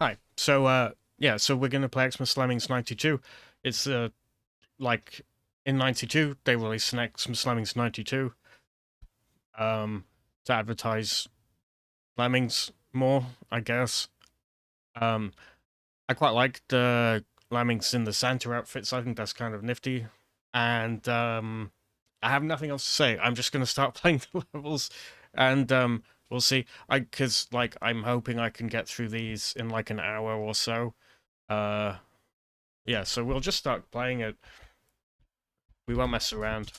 Hi. Yeah, so we're gonna play Xmas Lemmings 92. It's like in 92 they released an Xmas Lemmings 92 um to advertise Lemmings more, I guess. Um I quite like the Lemmings in the Santa outfits. I think that's kind of nifty. And I have nothing else to say. I'm just gonna start playing the levels and we'll see. Cause like I'm hoping I can get through these in like an hour or so. Uh Yeah, so we'll just start playing it. We won't mess around.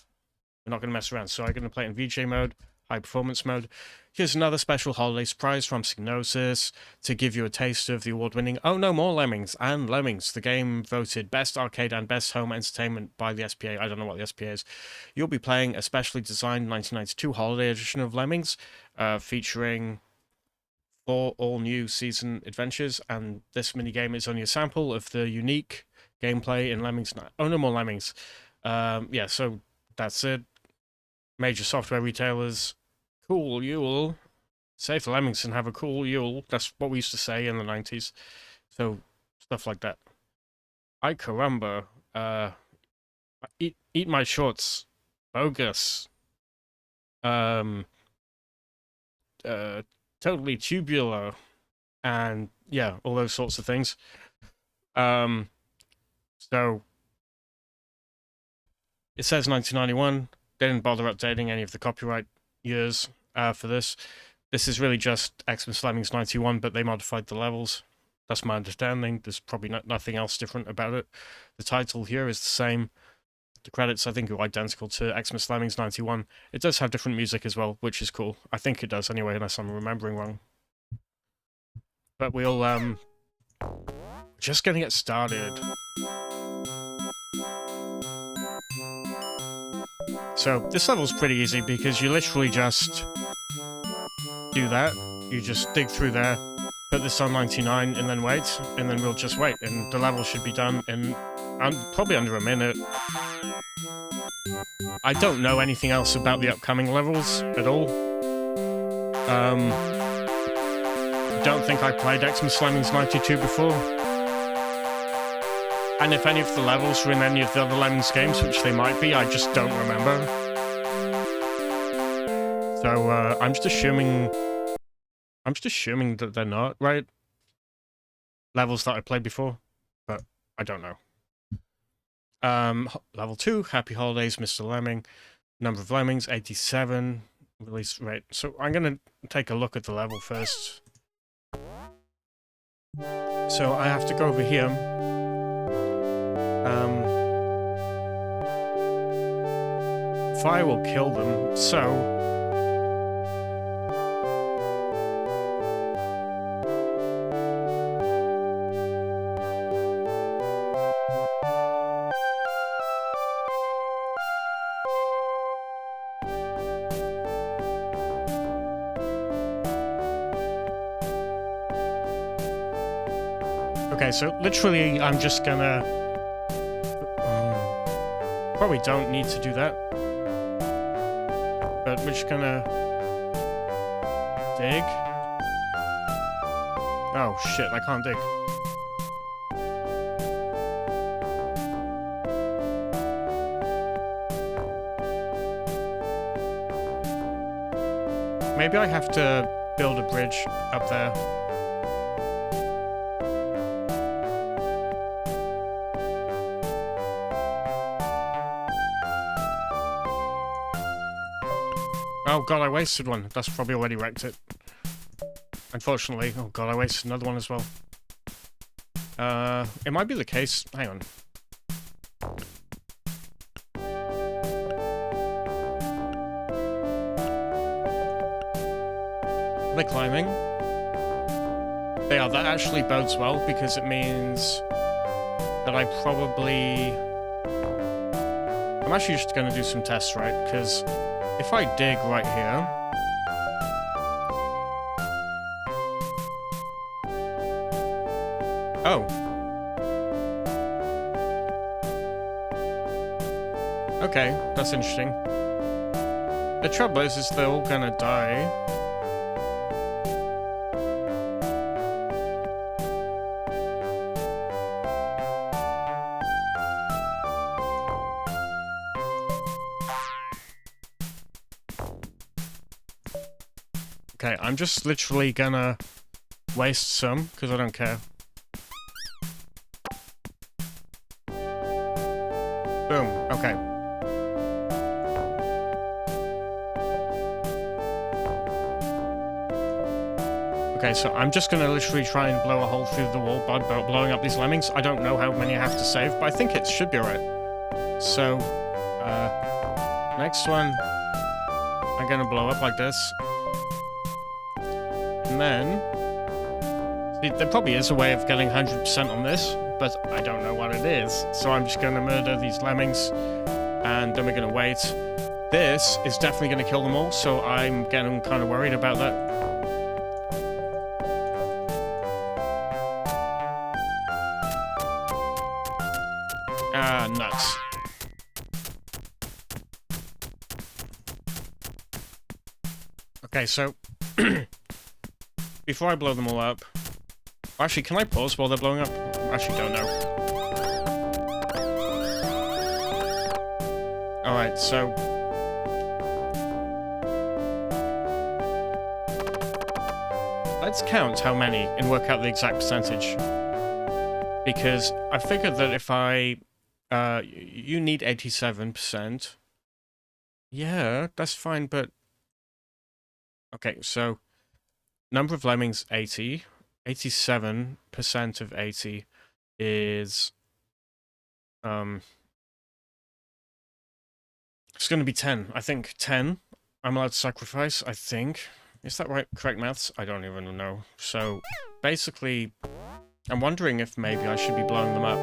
We're not going to mess around. So I'm going to play it in VJ mode, high performance mode. Here's another special holiday surprise from Psygnosis to give you a taste of the award-winning Oh No More Lemmings and Lemmings, the game voted Best Arcade and Best Home Entertainment by the SPA. I don't know what the SPA is. You'll be playing a specially designed 1992 holiday edition of Lemmings, featuring 4 all-new season adventures, and this minigame is only a sample of the unique gameplay in Lemmings. Oh No More Lemmings. Yeah, so that's it. Major software retailers, cool Yule. Save the Lemmings and have a cool Yule. That's what we used to say in the 90s. So, stuff like that. Ay caramba. Eat my shorts. Bogus. Um, Totally tubular. And, yeah, all those sorts of things. So, it says 1991. They didn't bother updating any of the copyright years for this. This is really just Xmas Lemmings 91, but they modified the levels. That's my understanding. There's probably nothing else different about it. The title here is the same. The credits, I think, are identical to Xmas Lemmings 91. It does have different music as well, which is cool. I think it does anyway, unless I'm remembering wrong. But we'll, just gonna get started. So, this level's pretty easy because you literally just do that. You just dig through there, put this on 99, and then wait, and then we'll just wait, and the level should be done in probably under a minute. I don't know anything else about the upcoming levels at all. Don't think I played Xmas Lemmings 92 before. And if any of the levels were in any of the other Lemmings games, which they might be, I just don't remember. So, I'm just assuming that they're not, right? Levels that I played before, but I don't know. Level 2, Happy Holidays, Mr. Lemming. Number of Lemmings, 87. Release rate. So I'm gonna take a look at the level first. So I have to go over here. Fire will kill them, so okay, so literally I'm just gonna probably don't need to do that, but we're just gonna dig. Oh shit, I can't dig. Maybe I have to build a bridge up there. Oh god, I wasted one. That's probably already wrecked it. Unfortunately. Oh god, I wasted another one as well. It might be the case. Hang on. They're climbing. They are. That actually bodes well because it means that I probably... I'm actually just going to do some tests, right? Because if I dig right here... Oh. Okay, that's interesting. The trouble is they're all gonna die. Okay, I'm just literally gonna waste some, because I don't care. Boom, okay. Okay, so I'm just gonna literally try and blow a hole through the wall by blowing up these lemmings. I don't know how many I have to save, but I think it should be alright. So, next one, I'm gonna blow up like this. And then, see, there probably is a way of getting 100% on this, but I don't know what it is. So I'm just gonna murder these lemmings, and then we're gonna wait. This is definitely gonna kill them all, so I'm getting kind of worried about that. Ah, nuts. Okay, so before I blow them all up, actually, can I pause while they're blowing up? I actually don't know. Alright, so let's count how many and work out the exact percentage. Because I figured that if I you need 87%. Yeah, that's fine, but okay, so number of lemmings 80. 87% of 80 is it's going to be 10. I think 10 I'm allowed to sacrifice, I think. Is that right? Correct maths? I don't even know. So basically I'm wondering if maybe I should be blowing them up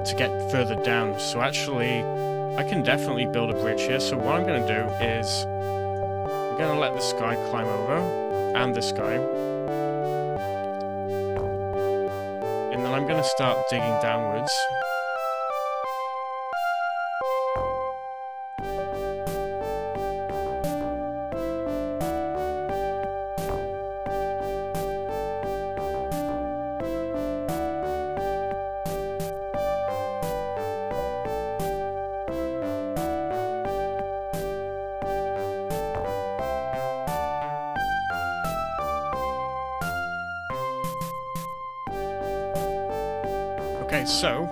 to get further down. So actually I can definitely build a bridge here. So what I'm going to do is I'm going to let this guy climb over, and this guy. And then I'm going to start digging downwards. Okay, so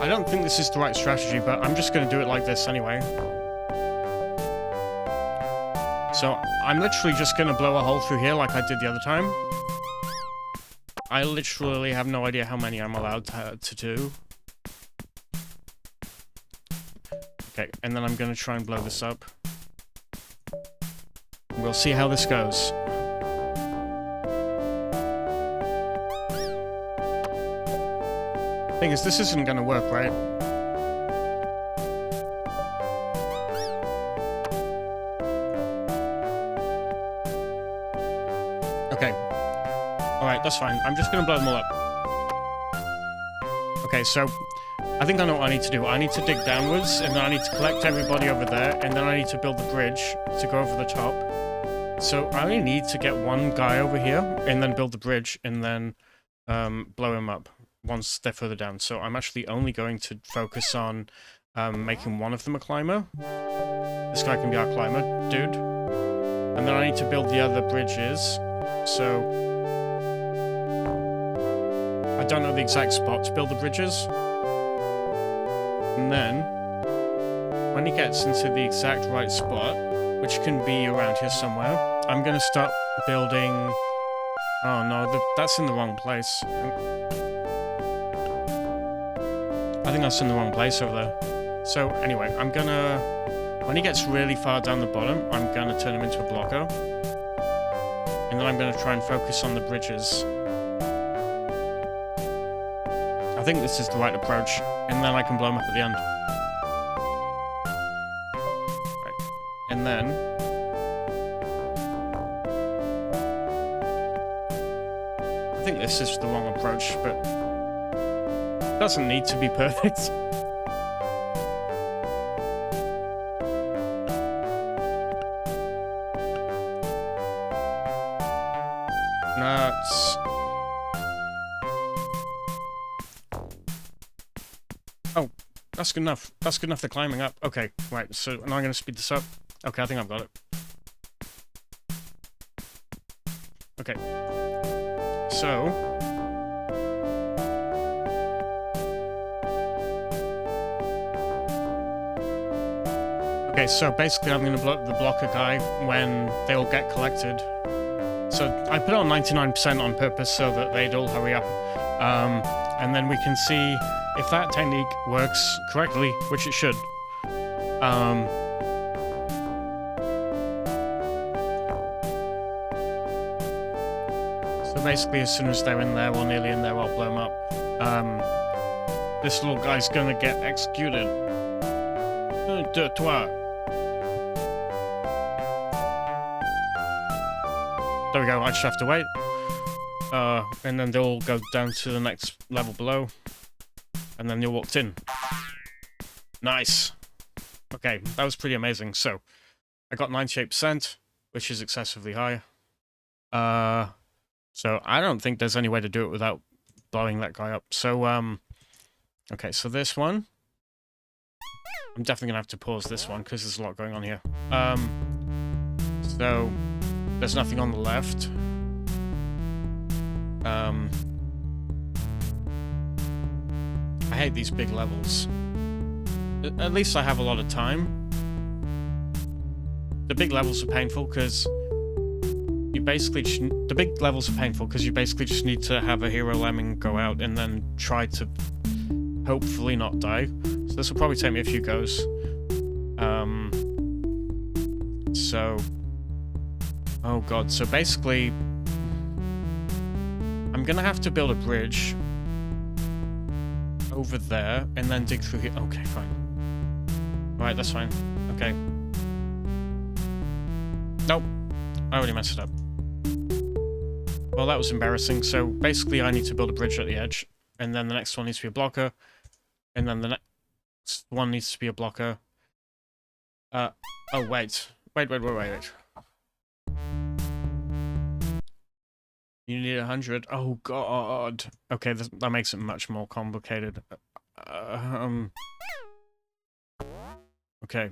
I don't think this is the right strategy, but I'm just going to do it like this anyway. So I'm literally just going to blow a hole through here like I did the other time. I literally have no idea how many I'm allowed to do. Okay, and then I'm going to try and blow this up. We'll see how this goes. Thing is, this isn't going to work, right? Okay. Alright, that's fine. I'm just going to blow them all up. Okay, so I think I know what I need to do. I need to dig downwards, and then I need to collect everybody over there, and then I need to build the bridge to go over the top. So I only need to get one guy over here, and then build the bridge, and then blow him up once they're further down. So I'm actually only going to focus on making one of them a climber. This guy can be our climber, dude. And then I need to build the other bridges. So I don't know the exact spot to build the bridges. And then when he gets into the exact right spot, which can be around here somewhere, I'm going to start building... Oh no, that's in the wrong place. I think that's in the wrong place over there. So anyway, I'm going to... When he gets really far down the bottom, I'm going to turn him into a blocker. And then I'm going to try and focus on the bridges. I think this is the right approach. And then I can blow him up at the end. Right. And then... I think this is the wrong approach, but... It doesn't need to be perfect. Nuts. Oh, that's good enough. That's good enough for climbing up. Okay, right, so now I'm going to speed this up. Okay, I think I've got it. Okay. So... Okay, so basically I'm going to blow up the blocker guy when they all get collected. So I put it on 99% on purpose so that they'd all hurry up. And then we can see if that technique works correctly, which it should. So basically as soon as they're in there or nearly in there, I'll blow them up. This little guy's gonna get executed. There we go, I just have to wait. And then they'll all go down to the next level below. And then you're walked in. Nice. Okay, that was pretty amazing. So, I got 98%, which is excessively high. So I don't think there's any way to do it without blowing that guy up. So, okay, so this one. I'm definitely gonna have to pause this one, because there's a lot going on here. So... There's nothing on the left. I hate these big levels. At least I have a lot of time. The big levels are painful because you basically the big levels are painful because you basically just need to have a hero lemming go out and then try to hopefully not die. So this will probably take me a few goes. So. Oh god, so basically, I'm gonna have to build a bridge over there and then dig through here. Okay, fine. Alright, that's fine. Okay. Nope. I already messed it up. Well, that was embarrassing. So basically, I need to build a bridge at the edge, and then the next one needs to be a blocker, and then the next one needs to be a blocker. Oh, wait. Wait. You need 100. Oh god. Okay, that makes it much more complicated. Okay.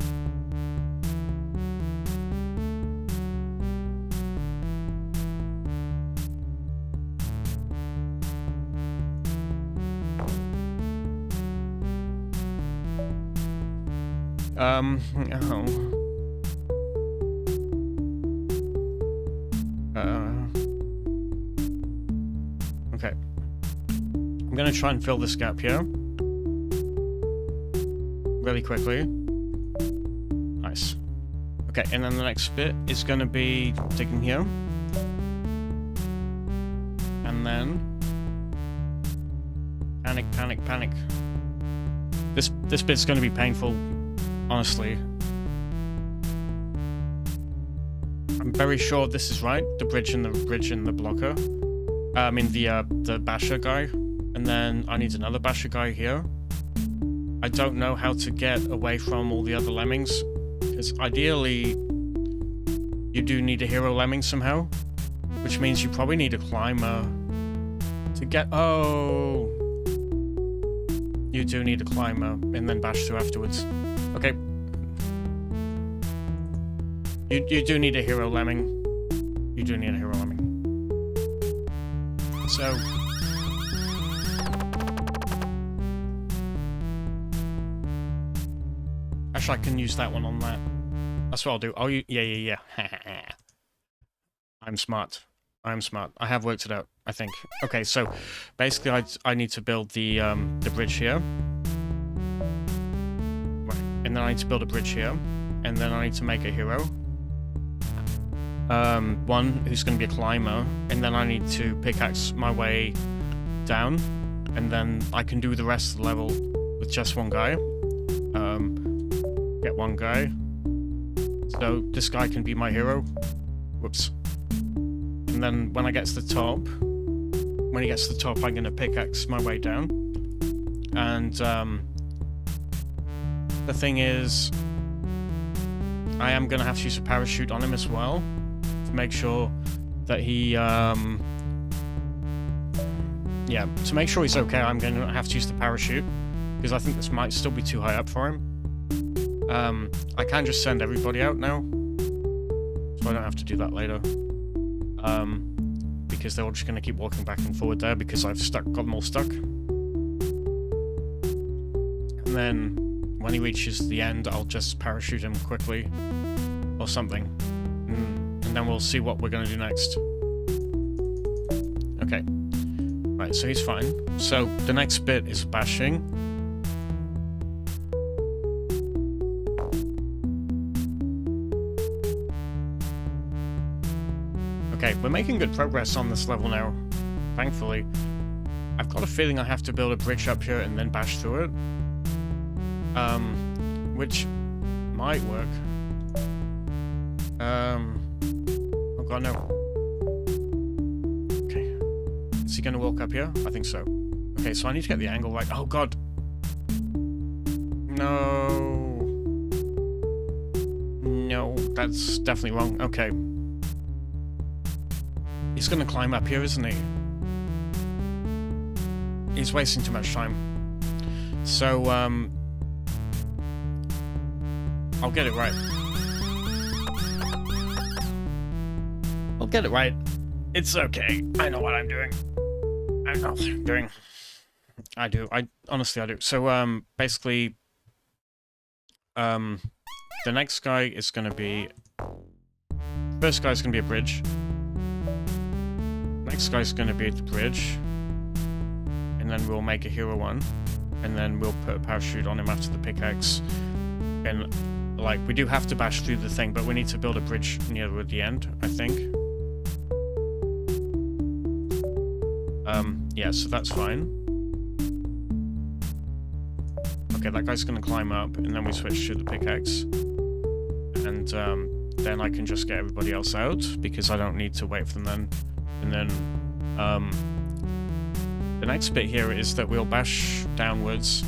Oh. Okay. I'm gonna try and fill this gap here. Really quickly. Nice. Okay, and then the next bit is gonna be digging here. And then... Panic. This bit's gonna be painful, honestly. I'm very sure this is right. The bridge and the blocker. I mean the basher guy, and then I need another basher guy here. I don't know how to get away from all the other lemmings, because ideally you do need a hero lemming somehow, which means you probably need a climber to get... Oh! You do need a climber, and then bash through afterwards. Okay. You do need a hero lemming. You do need a hero lemming. So... Actually, I can use that one on that. That's what I'll do. Oh, yeah. I'm smart. I have worked it out, I think. Okay, so basically I need to build the bridge here. Right. And then I need to build a bridge here. And then I need to make a hero. One who's going to be a climber, and then I need to pickaxe my way down, and then I can do the rest of the level with just one guy. Get one guy. So this guy can be my hero. Whoops. And then when I get to the top, I'm going to pickaxe my way down. And the thing is, I am going to have to use a parachute on him as well, to make sure that he, yeah, to make sure he's okay, I'm going to have to use the parachute. because I think this might still be too high up for him. I can just send everybody out now, so I don't have to do that later. Because they're all just going to keep walking back and forward there because I've got them all stuck. And then when he reaches the end, I'll just parachute him quickly or something. And then we'll see what we're going to do next. Okay. Right, so he's fine. So the next bit is bashing. Okay, we're making good progress on this level now, thankfully. I've got a feeling I have to build a bridge up here and then bash through it. Which might work. Oh god, no. Okay. Is he gonna walk up here? I think so. Okay, so I need to get the angle right. Oh god. No. No, that's definitely wrong. Okay. He's gonna climb up here, isn't he? He's wasting too much time. So, I'll get it right. I'll get it right. It's okay. I know what I'm doing. I know what I'm doing. I do. Honestly, I do. So, basically, the next guy is gonna be... First guy's gonna be a bridge. Next guy's gonna be the bridge. And then we'll make a hero one. And then we'll put a parachute on him after the pickaxe. And, like, we do have to bash through the thing, but we need to build a bridge near the end, I think. Yeah, so that's fine. Okay, that guy's gonna climb up, and then we switch to the pickaxe. And, then I can just get everybody else out, because I don't need to wait for them then. And then, the next bit here is that we'll bash downwards.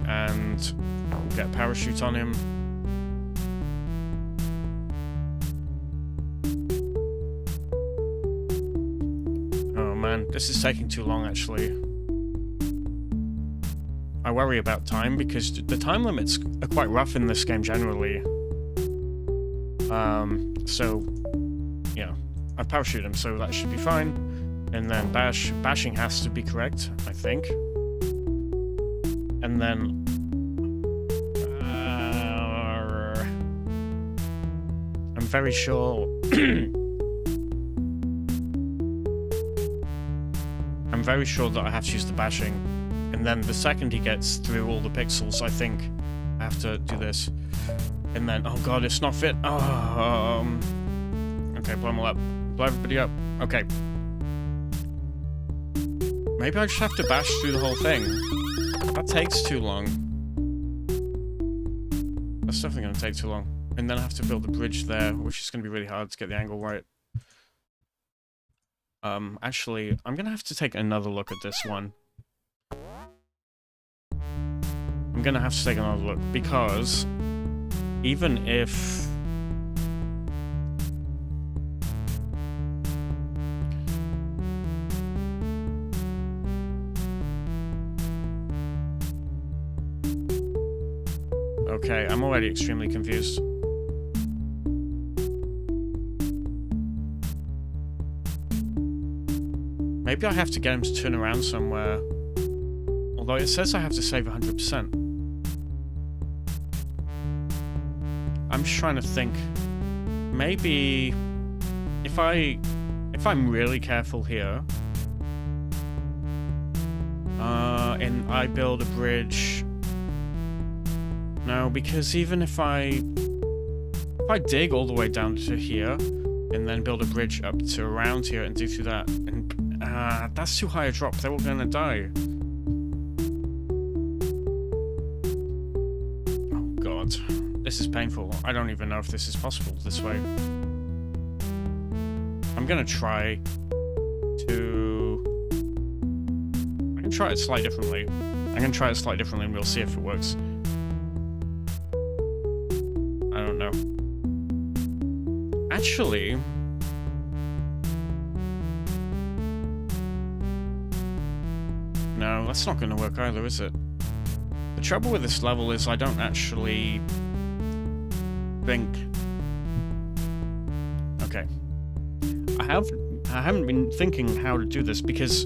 And we'll get a parachute on him. Oh man, this is taking too long actually. I worry about time because the time limits are quite rough in this game generally. So, yeah, I've parachuted him, so that should be fine. And then bashing has to be correct, I think. And then... I'm very sure... I'm very sure that I have to use the bashing. And then the second he gets through all the pixels, I think I have to do this. And then, oh god, it's not fit. Oh, okay, blow them all up. Blow everybody up. Okay. Maybe I just have to bash through the whole thing. That takes too long. That's definitely going to take too long. And then I have to build a bridge there, which is going to be really hard to get the angle right. Actually, I'm going to have to take another look at this one. I'm going to have to take another look, because even if... Okay, I'm already extremely confused. Maybe I have to get him to turn around somewhere. Although it says I have to save 100%. I'm just trying to think. Maybe if I'm really careful here, and I build a bridge. No, because even if I dig all the way down to here and then build a bridge up to around here and do through that, and that's too high a drop. They're all gonna die. Oh god, this is painful. I don't even know if this is possible this way. I'm gonna try to... I can try it slightly differently. I'm gonna try it slightly differently and we'll see if it works. I don't know. Actually... No, that's not going to work either, is it? The trouble with this level is I don't actually think... Okay. I haven't been thinking how to do this because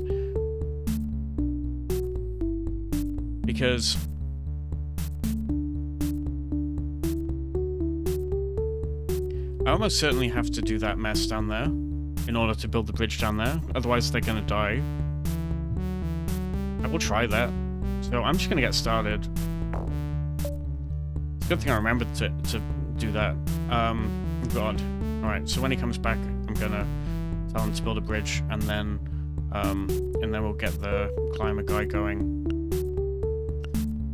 I almost certainly have to do that mess down there in order to build the bridge down there, otherwise they're gonna die. I will try that. So I'm just gonna get started. It's a good thing I remembered to do that. God. Alright, so when he comes back, I'm gonna tell him to build a bridge, and then we'll get the climber guy going.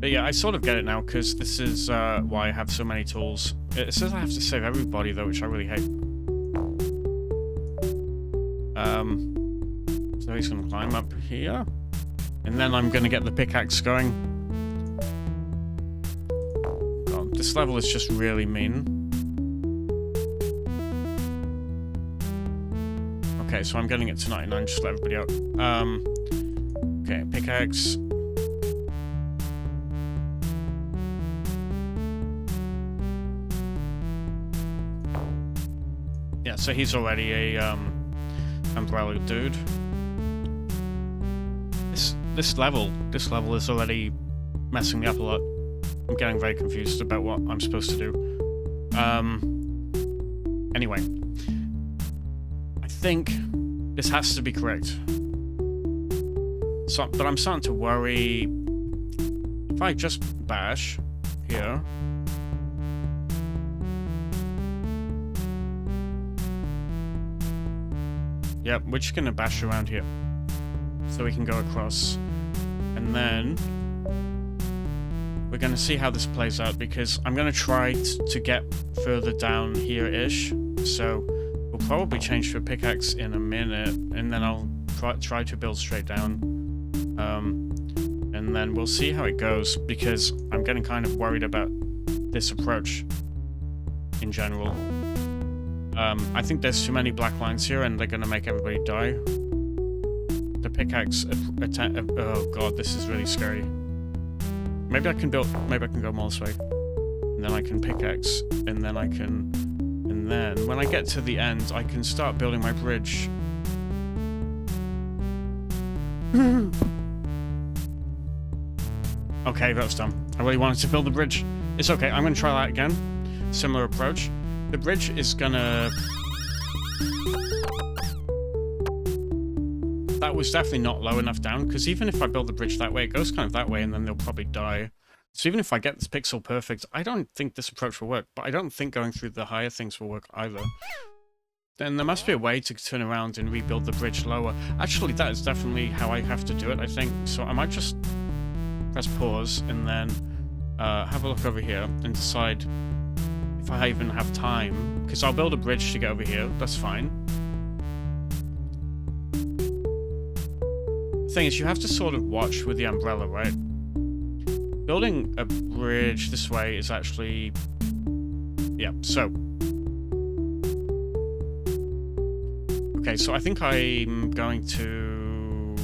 But yeah, I sort of get it now, because this is why I have so many tools. It says I have to save everybody, though, which I really hate. So he's gonna climb up here. And then I'm gonna get the pickaxe going. God, this level is just really mean. Okay, so I'm getting it to 99, just let everybody out. Okay, pickaxe. Yeah, so he's already a umbrella dude. This level is already messing me up a lot. I'm getting very confused about what I'm supposed to do. Anyway. I think this has to be correct. So, but I'm starting to worry. If I just bash here. Yep, we're just gonna bash around here. So we can go across. And then we're gonna see how this plays out, because I'm gonna try to get further down here-ish. So we'll probably change to a pickaxe in a minute, and then I'll try to build straight down. And then we'll see how it goes, because I'm getting kind of worried about this approach in general. I think there's too many black lines here, and they're gonna make everybody die. The pickaxe oh god, this is really scary. Maybe I can go more this way. And then I can pickaxe, and then when I get to the end, I can start building my bridge. Okay, that was dumb. I really wanted to build the bridge. It's okay, I'm gonna try that again. Similar approach. The bridge is gonna... That was definitely not low enough down, because even if I build the bridge that way, it goes kind of that way, and then they'll probably die. So even if I get this pixel perfect, I don't think this approach will work, but I don't think going through the higher things will work either. Then there must be a way to turn around and rebuild the bridge lower. Actually, that is definitely how I have to do it, I think. So I might just press pause, and then have a look over here, and decide if I even have time. Because I'll build a bridge to get over here, that's fine. The thing is, you have to sort of watch with the umbrella, right? Building a bridge this way is actually... Yeah, so... Okay, so I think I'm going to...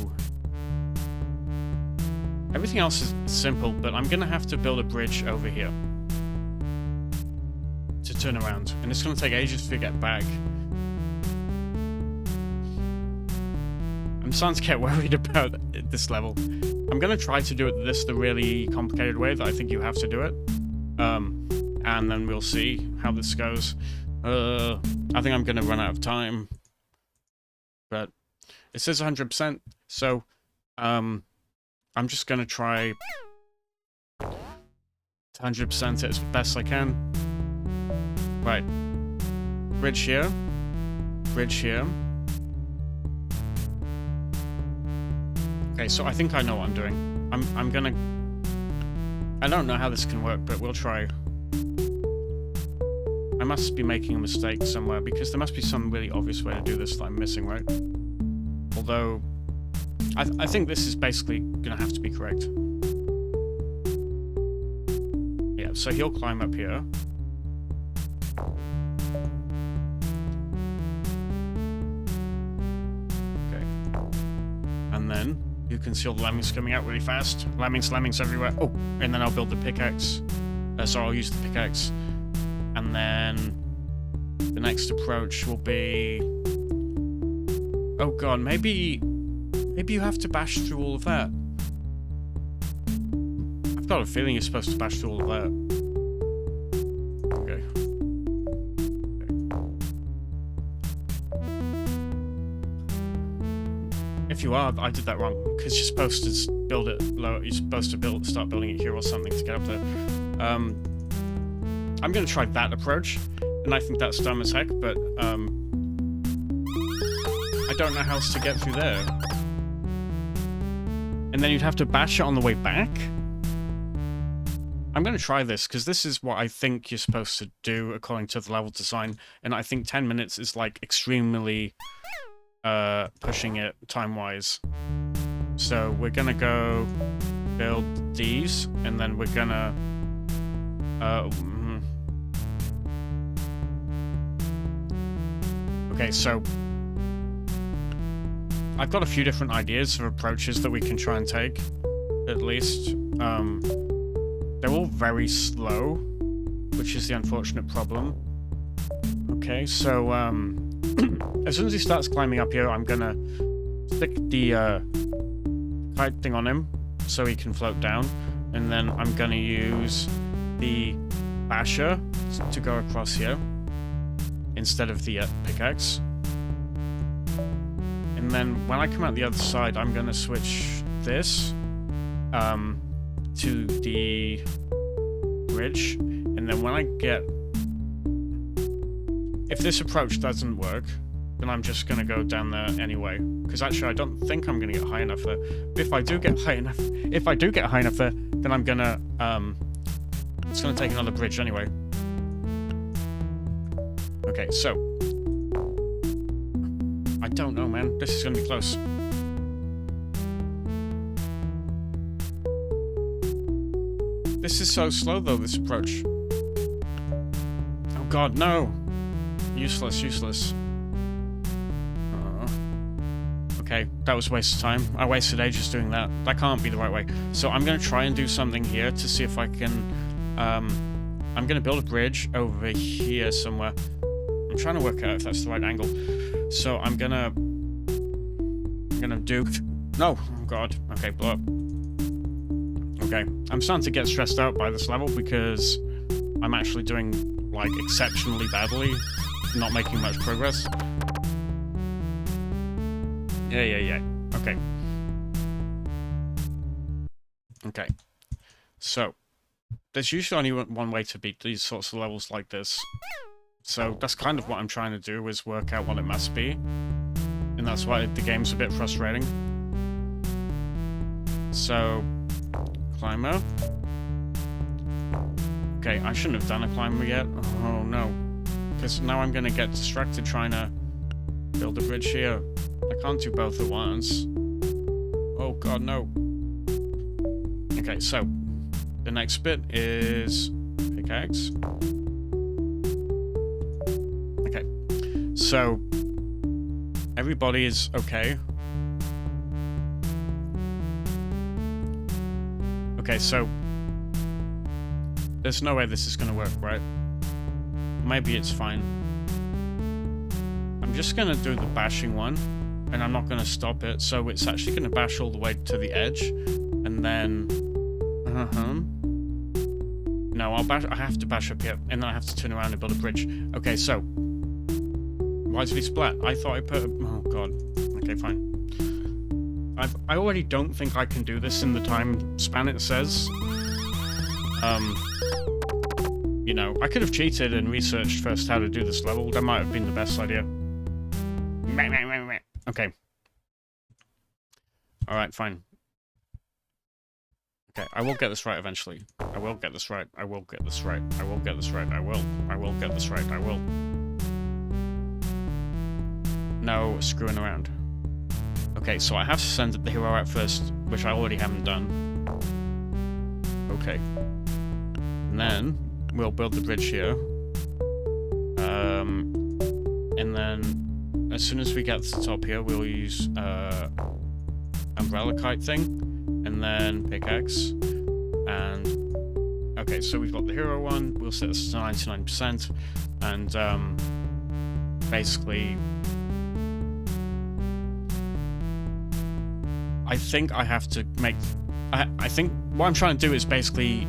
Everything else is simple, but I'm going to have to build a bridge over here to turn around. And it's going to take ages to get back. I'm starting to get worried about this level. I'm going to try to do it the really complicated way that I think you have to do it. And then we'll see how this goes. I think I'm going to run out of time. But it says 100%, so I'm just going to try to 100% it as best I can. Right. Bridge here. Bridge here. Okay, so I think I know what I'm doing. I'm gonna... I don't know how this can work, but we'll try. I must be making a mistake somewhere, because there must be some really obvious way to do this that I'm missing, right? Although, I think this is basically gonna have to be correct. Yeah, so he'll climb up here. Okay. And then... You can see all the lemmings coming out really fast. Lemmings everywhere. Oh, and then I'll build the pickaxe. So I'll use the pickaxe. And then the next approach will be... Oh god, maybe you have to bash through all of that. I've got a feeling you're supposed to bash through all of that. Okay. If you are, I did that wrong, because you're supposed to build it lower. You're supposed to start building it here or something to get up there. I'm going to try that approach, and I think that's dumb as heck, but I don't know how else to get through there. And then you'd have to bash it on the way back? I'm going to try this, because this is what I think you're supposed to do according to the level design, and I think 10 minutes is, like, extremely pushing it time-wise. So we're going to go build these, and then we're going to... Okay, so... I've got a few different ideas of approaches that we can try and take, at least. They're all very slow, which is the unfortunate problem. Okay, so, as soon as he starts climbing up here, I'm gonna stick the, kite thing on him, so he can float down, and then I'm gonna use the basher to go across here, instead of the pickaxe. And then when I come out the other side, I'm gonna switch this to the bridge, and then when I get... If this approach doesn't work, then I'm just gonna go down there anyway. Because actually, I don't think I'm gonna get high enough there. But if I do get high enough, there, then I'm gonna it's gonna take another bridge anyway. Okay, so I don't know, man. This is gonna be close. This is so slow, though, this approach. Oh god, no! Useless. Okay, that was a waste of time. I wasted ages doing that. That can't be the right way. So I'm gonna try and do something here to see if I can... I'm gonna build a bridge over here somewhere. I'm trying to work out if that's the right angle. So I'm gonna do... No! Oh god. Okay, blow up. Okay, I'm starting to get stressed out by this level because I'm actually doing, like, exceptionally badly, not making much progress. Yeah. Okay. Okay. So, there's usually only one way to beat these sorts of levels like this. So, that's kind of what I'm trying to do, is work out what it must be. And that's why the game's a bit frustrating. So... Climber. Okay, I shouldn't have done a climber yet. Oh no. Because now I'm gonna get distracted trying to build a bridge here. I can't do both at once. Oh god, no. Okay, so the next bit is pickaxe. Okay. So everybody is okay. Okay, so there's no way this is gonna work, right? Maybe it's fine. I'm just gonna do the bashing one, and I'm not gonna stop it, so it's actually gonna bash all the way to the edge, and then... No, I have to bash up here, and then I have to turn around and build a bridge. Okay, so... Why did he splat? I thought I put... Oh god. Okay, fine. I already don't think I can do this in the time span it says. You know, I could have cheated and researched first how to do this level. That might have been the best idea. Okay. Alright, fine. Okay, I will get this right eventually. I will get this right. I will get this right. I will get this right. I will get this right. I will. No screwing around. Okay, so I have to send the hero out first, which I already haven't done. Okay. And then we'll build the bridge here. And then as soon as we get to the top here, we'll use umbrella kite thing, and then pickaxe, and okay, so we've got the hero one. We'll set this to 99%, and basically, I think I have to make. I think what I'm trying to do is basically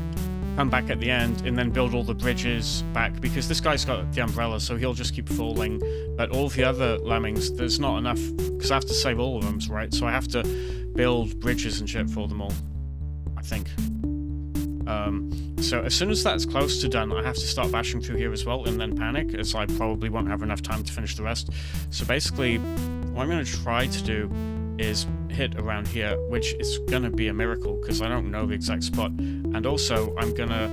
come back at the end and then build all the bridges back, because this guy's got the umbrella, so he'll just keep falling. But all the other lemmings, there's not enough, because I have to save all of them, right? So I have to build bridges and shit for them all, I think. So as soon as that's close to done, I have to start bashing through here as well, and then panic, as I probably won't have enough time to finish the rest. So basically, what I'm going to try to do is hit around here, which is going to be a miracle, because I don't know the exact spot. And also, I'm going to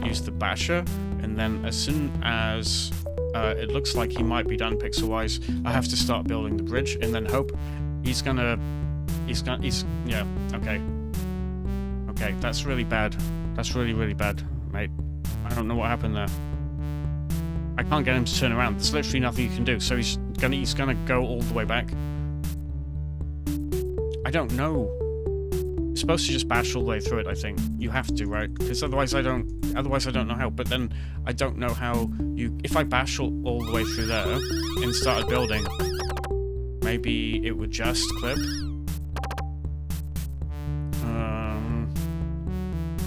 use the basher, and then as soon as it looks like he might be done pixel-wise, I have to start building the bridge, and then hope he's, yeah, okay. Okay, that's really bad. That's really, really bad, mate. I don't know what happened there. I can't get him to turn around. There's literally nothing you can do, so he's gonna go all the way back. I don't know. You're supposed to just bash all the way through it, I think. You have to, right? Because otherwise I don't know how. But then I don't know how you... If I bash all the way through there and started building, maybe it would just clip.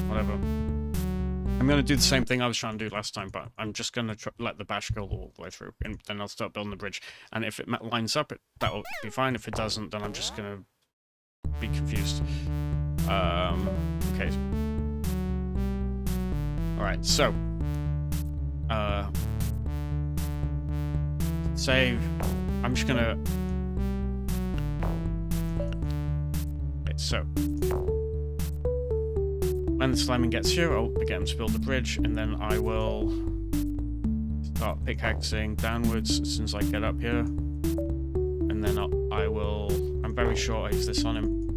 Whatever. I'm going to do the same thing I was trying to do last time, but I'm just going to let the bash go all the way through, and then I'll start building the bridge. And if it lines up, that'll be fine. If it doesn't, then I'm just going to be confused. Okay. Alright, so. Save. I'm just going to... Okay, so. When the Lemming gets here, I'll get him to build the bridge, and then I will start pickaxing downwards as soon as I get up here. And then I'm very sure I use this on him.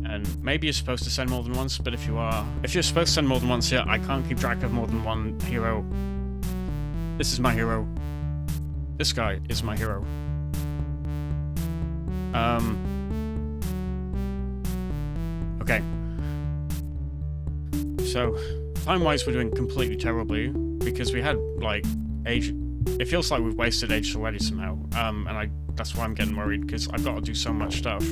And maybe you're supposed to send more than once, but if you're supposed to send more than once here, I can't keep track of more than one hero. This is my hero. This guy is my hero. Okay. So, time-wise, we're doing completely terribly, because we had, like, age... It feels like we've wasted ages already somehow, and that's why I'm getting worried, because I've got to do so much stuff.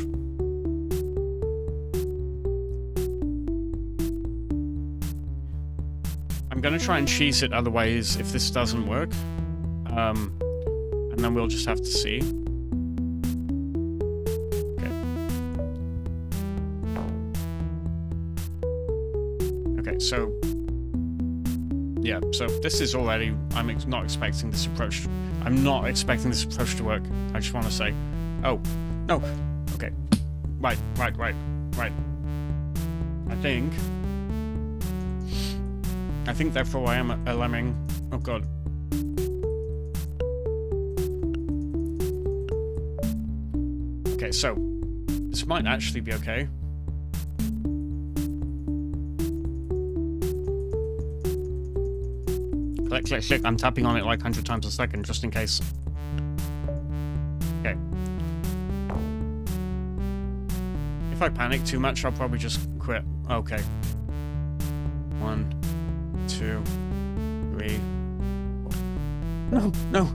I'm going to try and cheese it other ways if this doesn't work, and then we'll just have to see. Okay, so, yeah, so this is already, I'm not expecting this approach to work, I just want to say. Oh, no, okay, right, I think therefore I am a lemming. Oh god. Okay, so, this might actually be okay. Click, click, click. I'm tapping on it like 100 times a second, just in case. Okay. If I panic too much, I'll probably just quit. Okay. 1, 2, 3, 4. No!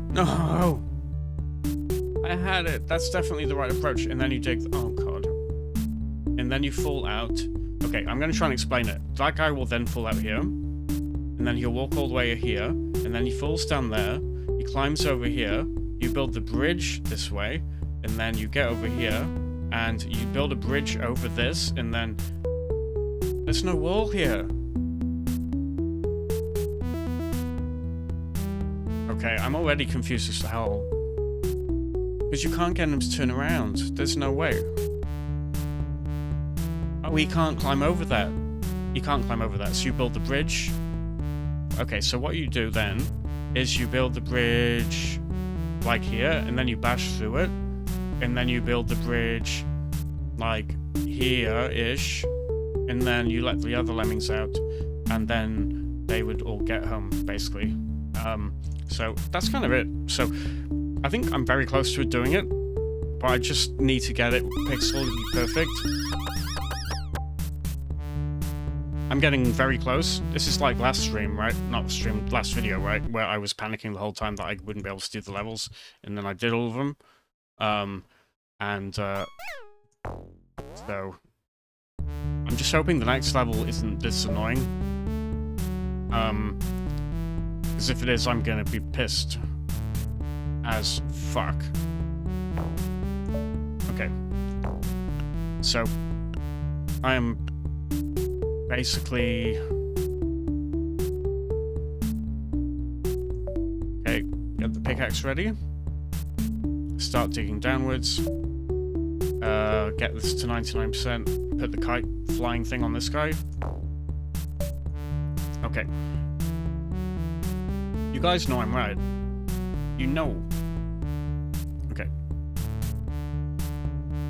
I had it. That's definitely the right approach. And then you dig... Oh, God. And then you fall out. Okay, I'm going to try and explain it. That guy will then fall out here. And then he'll walk all the way here, and then he falls down there, he climbs over here, you build the bridge this way, and then you get over here, and you build a bridge over this, and then... There's no wall here! Okay, I'm already confused as to how... Because you can't get him to turn around. There's no way. Oh, he can't climb over that. He can't climb over that, so you build the bridge... Okay, so what you do then is you build the bridge like here, and then you bash through it, and then you build the bridge like here-ish, and then you let the other lemmings out, and then they would all get home, basically. So that's kind of it. So I think I'm very close to doing it, but I just need to get it pixel perfect. I'm getting very close. This is like last stream, right? Not stream, last video, right? Where I was panicking the whole time that I wouldn't be able to do the levels, and then I did all of them. So I'm just hoping the next level isn't this annoying. Because if it is, I'm gonna be pissed as fuck. Okay. So I am basically... Okay, get the pickaxe ready. Start digging downwards. Get this to 99%. Put the kite flying thing on this guy. Okay. You guys know I'm right. You know. Okay.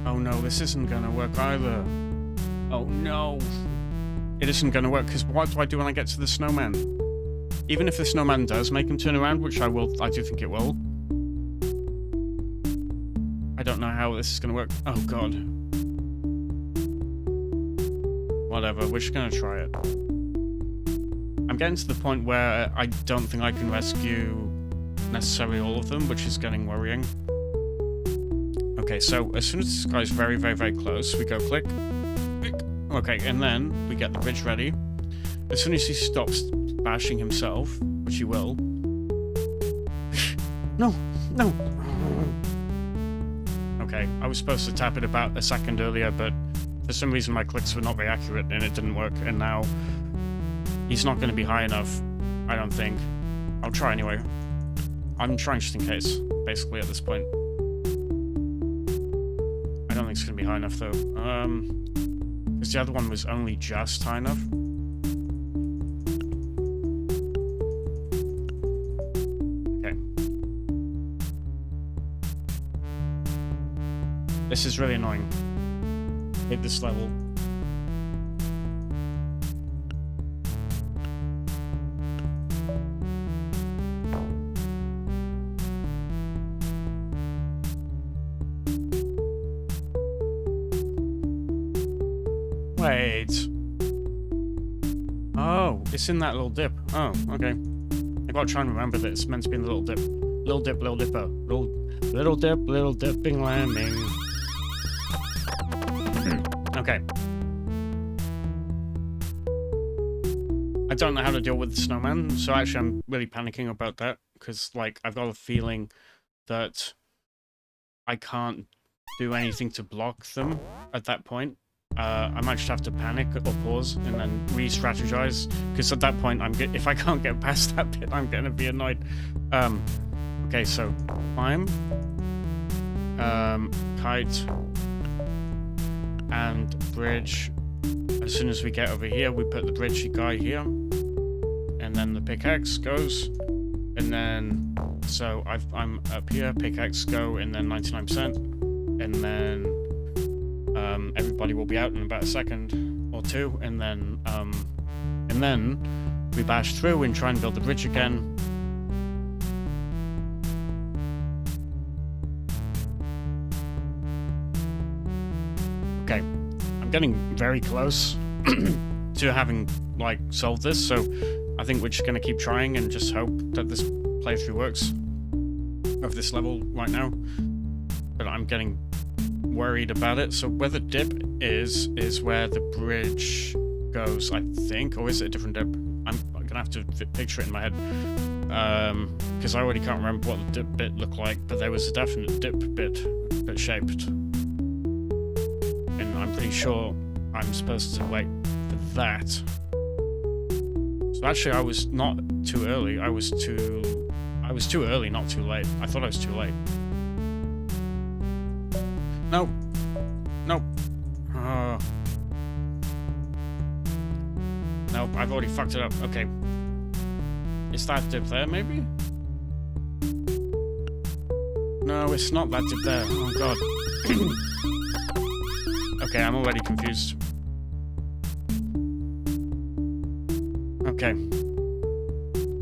Oh no, this isn't gonna work either. Oh no. It isn't gonna work, because what do I do when I get to the snowman? Even if the snowman does make him turn around, which I do think it will. I don't know how this is gonna work. Oh god. Whatever, we're just gonna try it. I'm getting to the point where I don't think I can rescue necessarily all of them, which is getting worrying. Okay, so as soon as this guy's very, very, very close, we go click. Okay, and then we get the bridge ready. As soon as he stops bashing himself, which he will. No, no. Okay, I was supposed to tap it about a second earlier, but for some reason my clicks were not very accurate and it didn't work, and now he's not going to be high enough, I don't think. I'll try anyway. I'm trying just in case, basically, at this point. I don't think it's going to be high enough, though. Because the other one was only just high enough. Okay. This is really annoying. Hit this level. Wait. Oh, it's in that little dip. Oh, okay. I gotta try and remember that it's meant to be in the little dip. Little dip, little dipper. Little dip, little dipping lemming. Okay. I don't know how to deal with the snowman, so actually I'm really panicking about that, because, like, I've got a feeling that I can't do anything to block them at that point. I might just have to panic or pause and then re-strategize, because at that point, if I can't get past that bit, I'm gonna be annoyed. Okay, so climb, kite, and bridge. As soon as we get over here, we put the bridge guy here, and then the pickaxe goes, and then so I'm up here, pickaxe go, and then 99%, and then everybody will be out in about a second or two, and then we bash through and try and build the bridge again. Okay, I'm getting very close to having, like, solved this, so I think we're just gonna keep trying and just hope that this playthrough works of this level right now. But I'm getting worried about it. So where the dip is where the bridge goes, I think, or is it a different dip? I'm gonna have to picture it in my head, because I already can't remember what the dip bit looked like, but there was a definite dip bit shaped, and I'm pretty sure I'm supposed to wait for that. So actually I was not too early, I was too early, not too late. I thought I was too late. No. Nope. Nope, I've already fucked it up. Okay. Is that dip there, maybe? No, it's not that dip there. Oh, God. Okay, I'm already confused. Okay.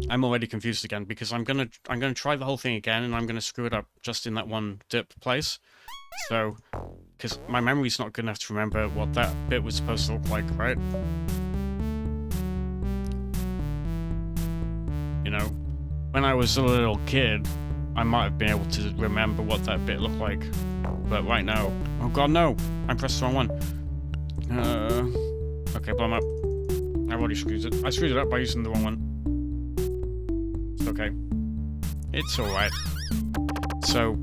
I'm already confused again, because I'm gonna try the whole thing again, and I'm gonna screw it up just in that one dip place. So, because my memory's not good enough to remember what that bit was supposed to look like, right? You know, when I was a little kid, I might have been able to remember what that bit looked like. But right now, oh god, no! I pressed the wrong one. Okay, blow 'em up. I've already screwed it. I screwed it up by using the wrong one. It's okay. It's alright. So,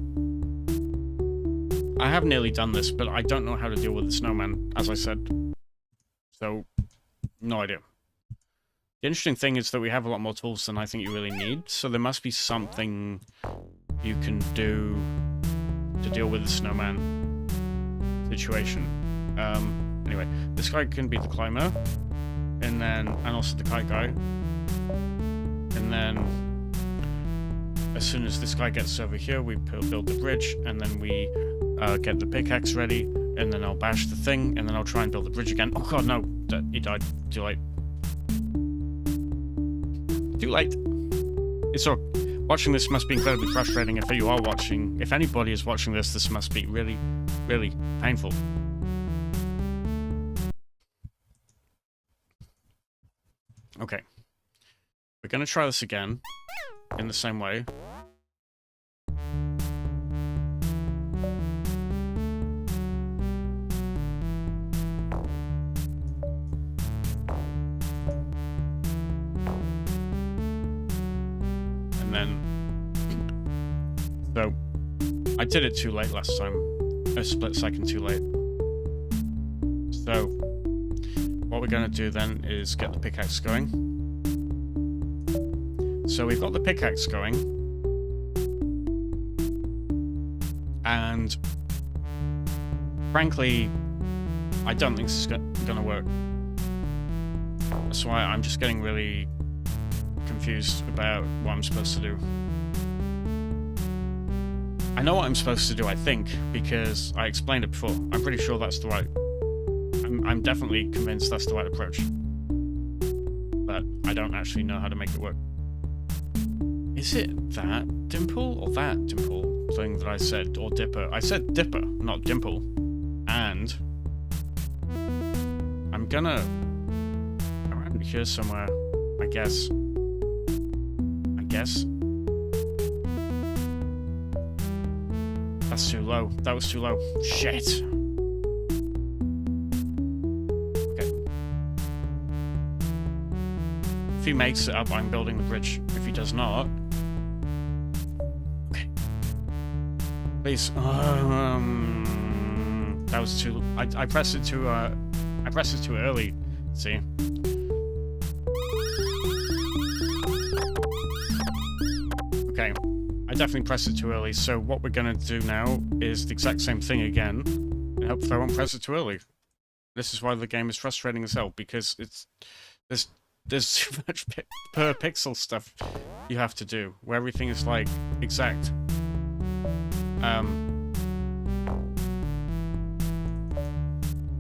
I have nearly done this, but I don't know how to deal with the snowman, as I said. So, no idea. The interesting thing is that we have a lot more tools than I think you really need, so there must be something you can do to deal with the snowman situation. Anyway, this guy can be the climber, and also the kite guy. And then, as soon as this guy gets over here, we build the bridge, and then we get the pickaxe ready, and then I'll bash the thing, and then I'll try and build the bridge again. Oh god, no! He died. Too late. Too late. It's all. Watching this must be incredibly frustrating. If you are watching, if anybody is watching this, this must be really, really painful. Okay. We're gonna try this again, in the same way. So, I did it too late last time. A split second too late. So, what we're going to do then is get the pickaxe going. So we've got the pickaxe going. And, frankly, I don't think this is going to work. That's why I'm just getting really confused about what I'm supposed to do. I know what I'm supposed to do, I think, because I explained it before. I'm pretty sure that's the right... I'm definitely convinced that's the right approach. But I don't actually know how to make it work. Is it that dimple or that dimple thing that I said, or dipper? I said dipper, not dimple. And... I'm gonna... around here somewhere, I guess. That's too low. That was too low. Shit. Okay. If he makes it up, I'm building the bridge. If he does not... Okay. Please. That was too... I pressed it too... I pressed it too early. See? Okay. I definitely pressed it too early, so what we're going to do now is the exact same thing again, and hopefully I won't press it too early. This is why the game is frustrating as hell, because there's too much per pixel stuff you have to do, where everything is, like, exact.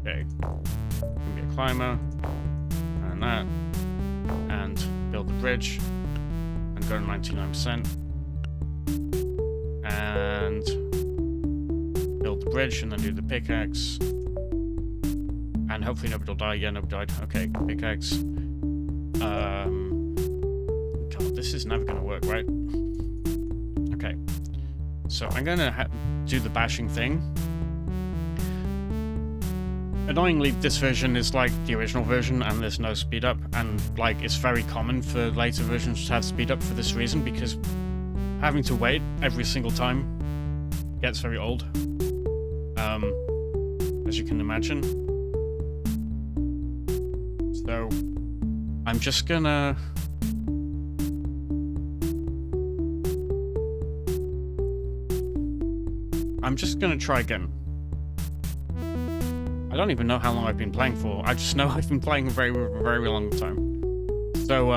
Okay. Gonna be a climber, and that, and build the bridge, and go to 99%. And build the bridge, and then do the pickaxe. And hopefully nobody will die. Yeah, nobody died. Okay, pickaxe. God, this is never going to work, right? Okay. So I'm going to do the bashing thing. Annoyingly, this version is like the original version, and there's no speed up. And, like, it's very common for later versions to have speed up for this reason, because having to wait every single time gets very old, as you can imagine. So, I'm just gonna... try again. I don't even know how long I've been playing for. I just know I've been playing a very, very long time. So,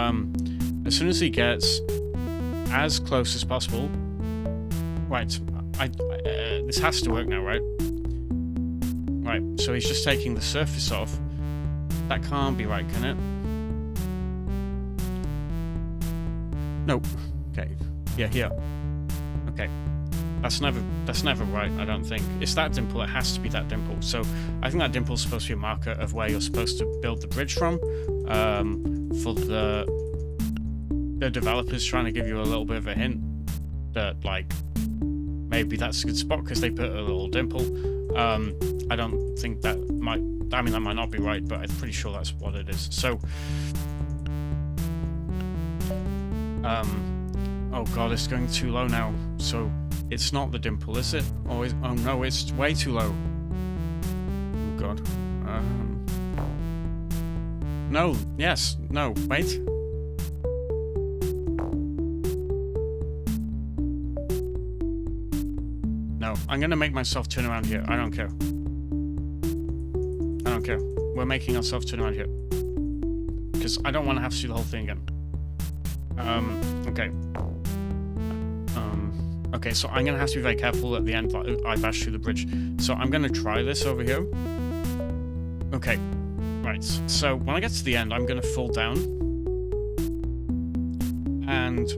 as soon as he gets as close as possible... Right, this has to work now, right? Right, so he's just taking the surface off. That can't be right, can it? Nope. Okay. Yeah, here. Okay. That's never right, I don't think. It's that dimple, it has to be that dimple. So I think that dimple's supposed to be a marker of where you're supposed to build the bridge from. For the developers trying to give you a little bit of a hint that, like, maybe that's a good spot because they put a little dimple. I don't think that might, I mean, that might not be right, but I'm pretty sure that's what it is. So, oh god, it's going too low now. So, it's not the dimple, is it? Or is, oh no, it's way too low. Oh god. No, yes, no, wait. No, I'm gonna make myself turn around here. I don't care. I don't care. We're making ourselves turn around here. Because I don't want to have to do the whole thing again. Okay. Okay, so I'm gonna have to be very careful at the end that I bash through the bridge. So I'm gonna try this over here. Okay. Right, so when I get to the end, I'm gonna fall down. And...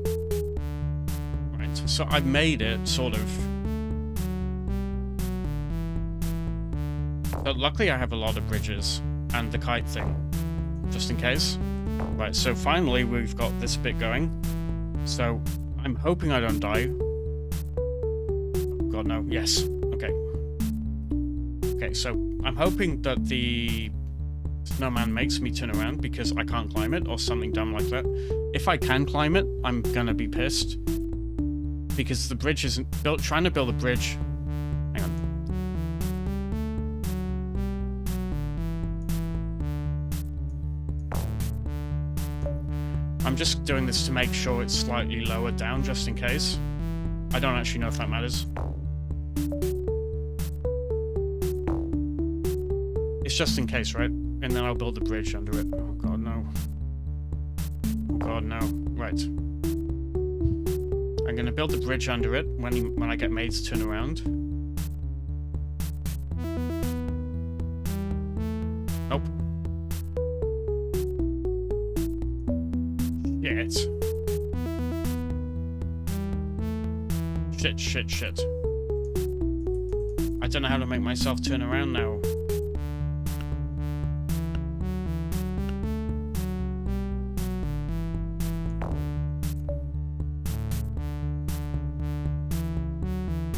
Right, so I've made it, sort of. But luckily I have a lot of bridges and the kite thing, just in case. Right, so finally we've got this bit going. So I'm hoping I don't die. Oh god, no. Yes. Okay. Okay, so I'm hoping that the snowman makes me turn around because I can't climb it or something dumb like that. If I can climb it, I'm gonna be pissed. Because the bridge isn't built. Trying to build a bridge. Hang on. I'm just doing this to make sure it's slightly lower down, just in case. I don't actually know if that matters. It's just in case, right? And then I'll build a bridge under it. Oh god, no. Oh god, no. Right. I'm gonna build a bridge under it when I get made to turn around. Nope. Shit. I don't know how to make myself turn around now.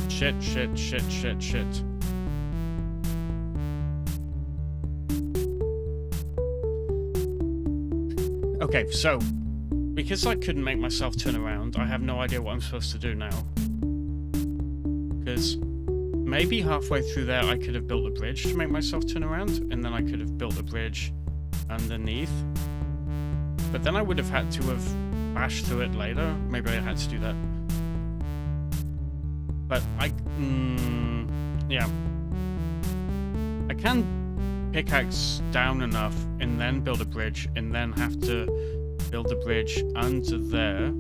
Shit. Okay, so, because I couldn't make myself turn around, I have no idea what I'm supposed to do now. Because maybe halfway through there I could have built a bridge to make myself turn around, and then I could have built a bridge underneath. But then I would have had to have bashed through it later. Maybe I had to do that. But yeah. I can pickaxe down enough and then build a bridge and then have to build a bridge under there.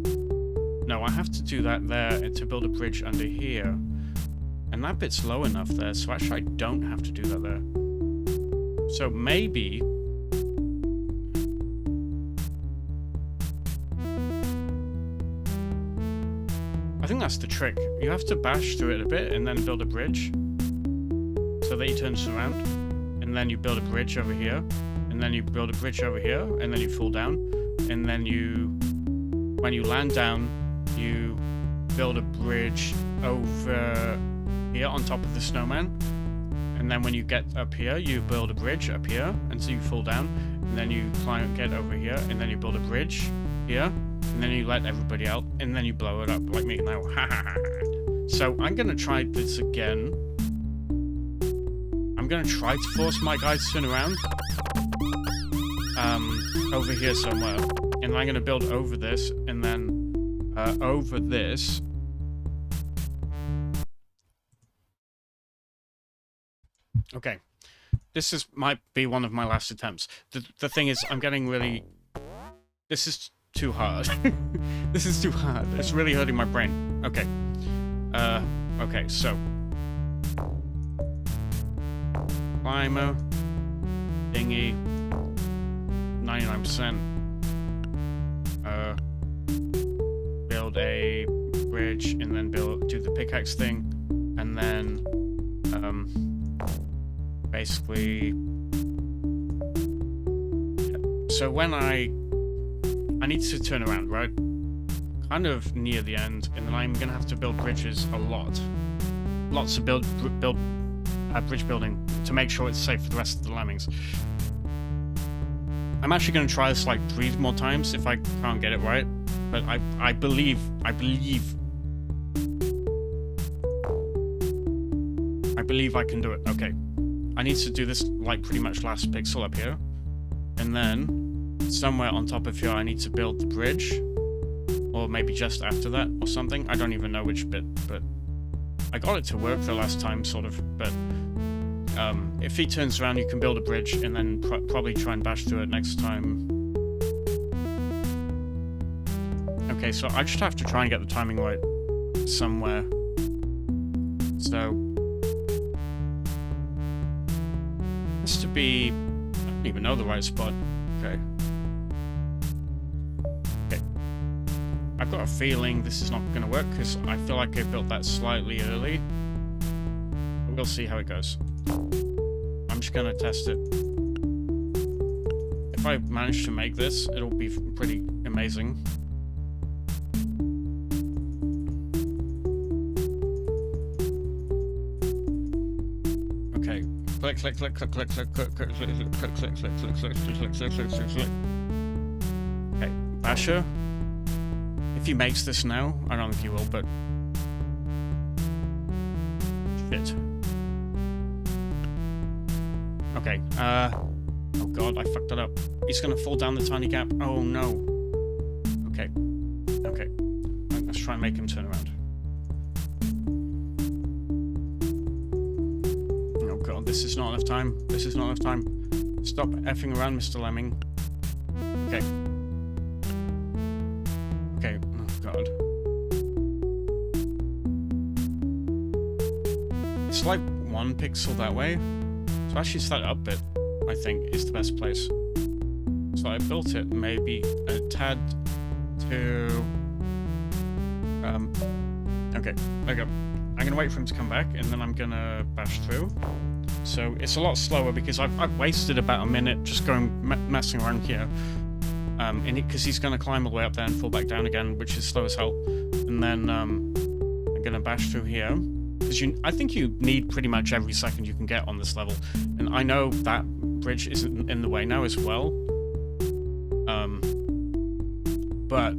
No, I have to do that there to build a bridge under here. And that bit's low enough there, so actually I don't have to do that there. So maybe... I think that's the trick. You have to bash through it a bit and then build a bridge. So that he turns around. And then you build a bridge over here. And then you build a bridge over here. And then you fall down. And then you... When you land down, you build a bridge over here on top of the snowman. And then when you get up here, you build a bridge up here. And so you fall down. And then you climb, get over here. And then you build a bridge here. And then you let everybody out, and then you blow it up like me now. So I'm gonna try this again. I'm gonna try to force my guy to turn around. Over here somewhere. And I'm gonna build over this, and then over this. Okay. This might be one of my last attempts. The thing is, I'm getting really... This is too hard. This is too hard. It's really hurting my brain. Okay. Okay, so. Climber. Dinghy. 99%. Build a bridge, and then do the pickaxe thing, and then basically. So when I need to turn around, right? Kind of near the end, and then I'm gonna have to build bridges a lot. Lots of bridge building to make sure it's safe for the rest of the lemmings. I'm actually gonna try this like 3 more times if I can't get it right, but I believe I can do it. Okay, I need to do this like pretty much last pixel up here, and then somewhere on top of here I need to build the bridge, or maybe just after that or something. I don't even know which bit, but I got it to work the last time, sort of. But if he turns around, you can build a bridge and then probably try and bash through it next time. Okay, so I just have to try and get the timing right somewhere. So has to be, I don't even know the right spot. Okay. Okay. I've got a feeling this is not going to work because I feel like I built that slightly early. But we'll see how it goes. I'm just going to test it. If I manage to make this, it'll be pretty amazing. Okay. Click, click, click, click, click, click, click, click, click, click, click, click, click, click, click, click, click, click, click, click. Okay, Basher. If he makes this now, I don't know if he will, but shit. Okay, oh god, I fucked that up. He's gonna fall down the tiny gap. Oh no. Okay. Okay. Let's try and make him turn around. Oh god, this is not enough time. This is not enough time. Stop effing around, Mr. Lemming. Okay. Okay, oh god. It's like 1 pixel that way. So actually set it up bit, I think, is the best place. So I built it maybe a tad to... okay, there we go. I'm gonna wait for him to come back, and then I'm gonna bash through. So it's a lot slower because I've wasted about a minute just going messing around here. Because he's gonna climb all the way up there and fall back down again, which is slow as hell. And then I'm gonna bash through here. Because I think you need pretty much every second you can get on this level. And I know that bridge isn't in the way now as well. But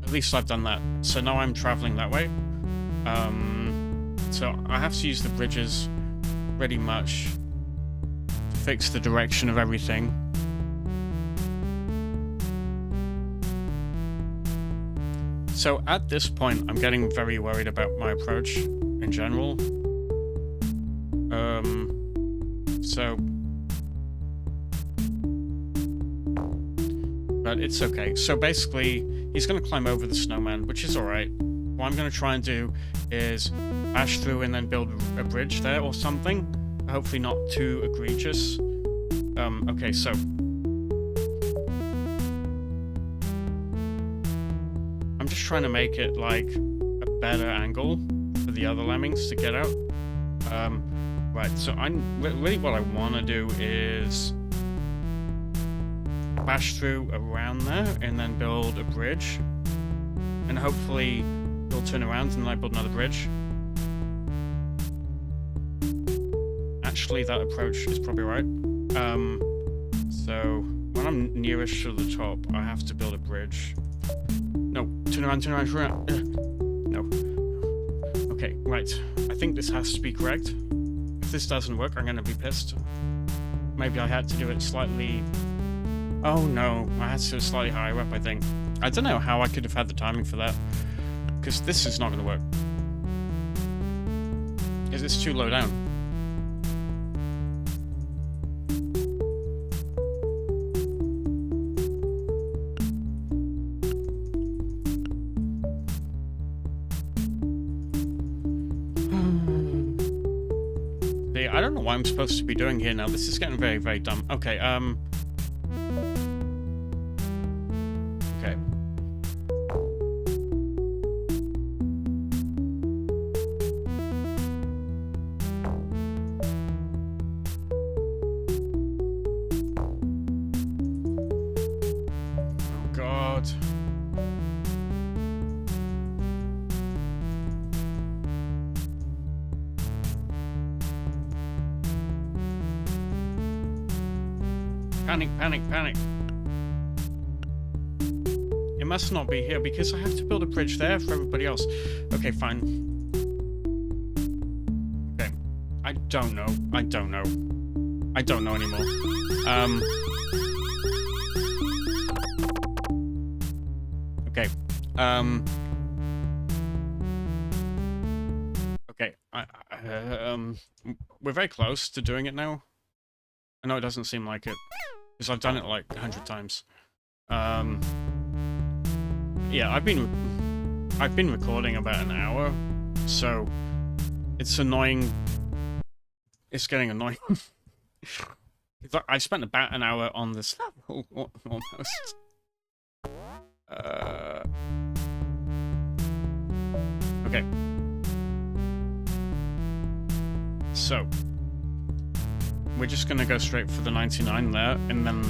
at least I've done that. So now I'm traveling that way. So I have to use the bridges pretty much to fix the direction of everything. So at this point, I'm getting very worried about my approach in general. But it's okay. So basically, he's going to climb over the snowman, which is alright. What I'm going to try and do is bash through and then build a bridge there or something. Hopefully not too egregious. Okay, so... I'm just trying to make it like a better angle for the other lemmings to get out. Right, so really what I want to do is bash through around there and then build a bridge. And hopefully he'll turn around and then I build another bridge. Actually, that approach is probably right. So when I'm nearest to the top, I have to build a bridge. No, turn around, turn around, turn around. No. Okay, right. I think this has to be correct. If this doesn't work, I'm gonna be pissed. Maybe I had to do it slightly... Oh no, I had to do it slightly higher up, I think. I don't know how I could have had the timing for that. Because this is not gonna work. Because it's too low down. I don't know what I'm supposed to be doing here now. This is getting very, very dumb. Okay, Okay. Panic, panic, panic. It must not be here because I have to build a bridge there for everybody else. Okay, fine. Okay. I don't know. I don't know. I don't know anymore. Okay. Okay. We're very close to doing it now. I know it doesn't seem like it, because I've done it like 100 times. Yeah, I've been recording about an hour, so it's annoying. It's getting annoying. I spent about an hour on this level, almost. Okay. So we're just gonna go straight for the 99 there, and then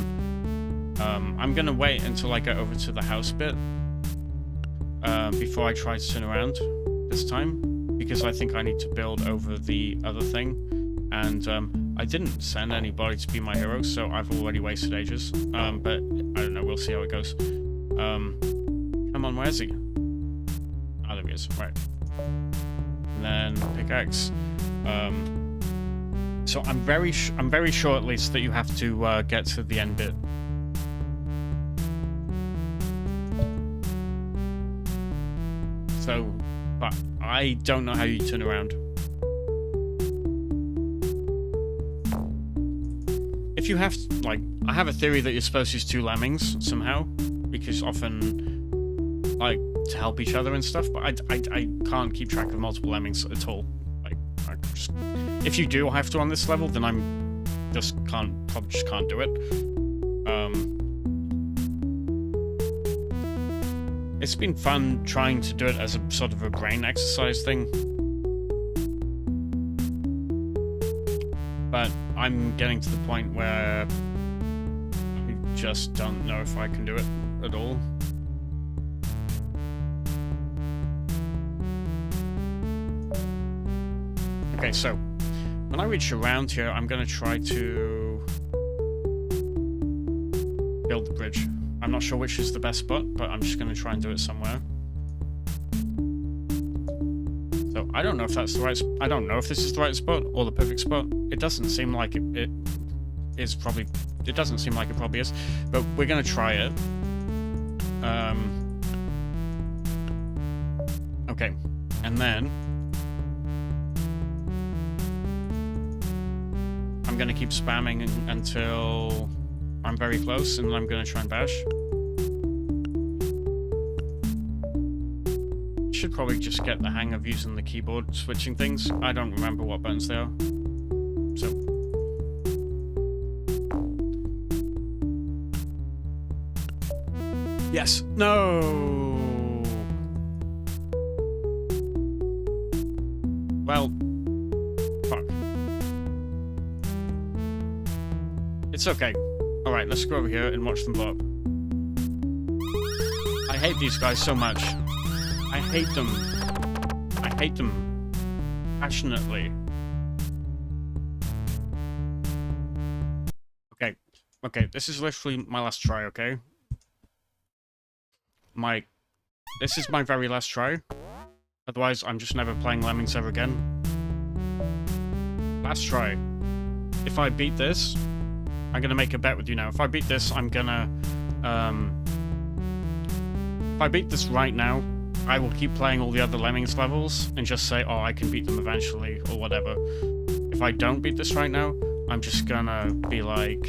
I'm gonna wait until I get over to the house bit before I try to turn around this time, because I think I need to build over the other thing, and I didn't send anybody to be my hero, so I've already wasted ages, but I don't know, we'll see how it goes. Come on, where is he? Ah, there he is, right. And then pickaxe. So I'm very sure at least that you have to get to the end bit. So, but I don't know how you turn around. If you have, like, I have a theory that you're supposed to use 2 lemmings somehow, because often, like, to help each other and stuff, but I can't keep track of multiple lemmings at all. Like, if you do have to on this level, then I'm probably just can't do it. It's been fun trying to do it as a sort of a brain exercise thing. But I'm getting to the point where I just don't know if I can do it at all. Okay, so when I reach around here, I'm going to try to build the bridge. I'm not sure which is the best spot, but I'm just going to try and do it somewhere. So I don't know if that's the right. I don't know if this is the right spot or the perfect spot. It doesn't seem like it is probably. It doesn't seem like it probably is, but we're going to try it. Okay, and then I'm going to keep spamming until I'm very close, and then I'm going to try and bash. Should probably just get the hang of using the keyboard switching things. I don't remember what buttons they are. So. Yes. No. Well. Fuck. It's okay. Alright, let's go over here and watch them blow up. I hate these guys so much. I hate them. I hate them. Passionately. Okay. Okay, this is literally my last try, okay? This is my very last try. Otherwise, I'm just never playing Lemmings ever again. Last try. If I beat this, I'm gonna make a bet with you now. If I beat this, I'm gonna... if I beat this right now, I will keep playing all the other Lemmings levels and just say, oh, I can beat them eventually, or whatever. If I don't beat this right now, I'm just gonna be like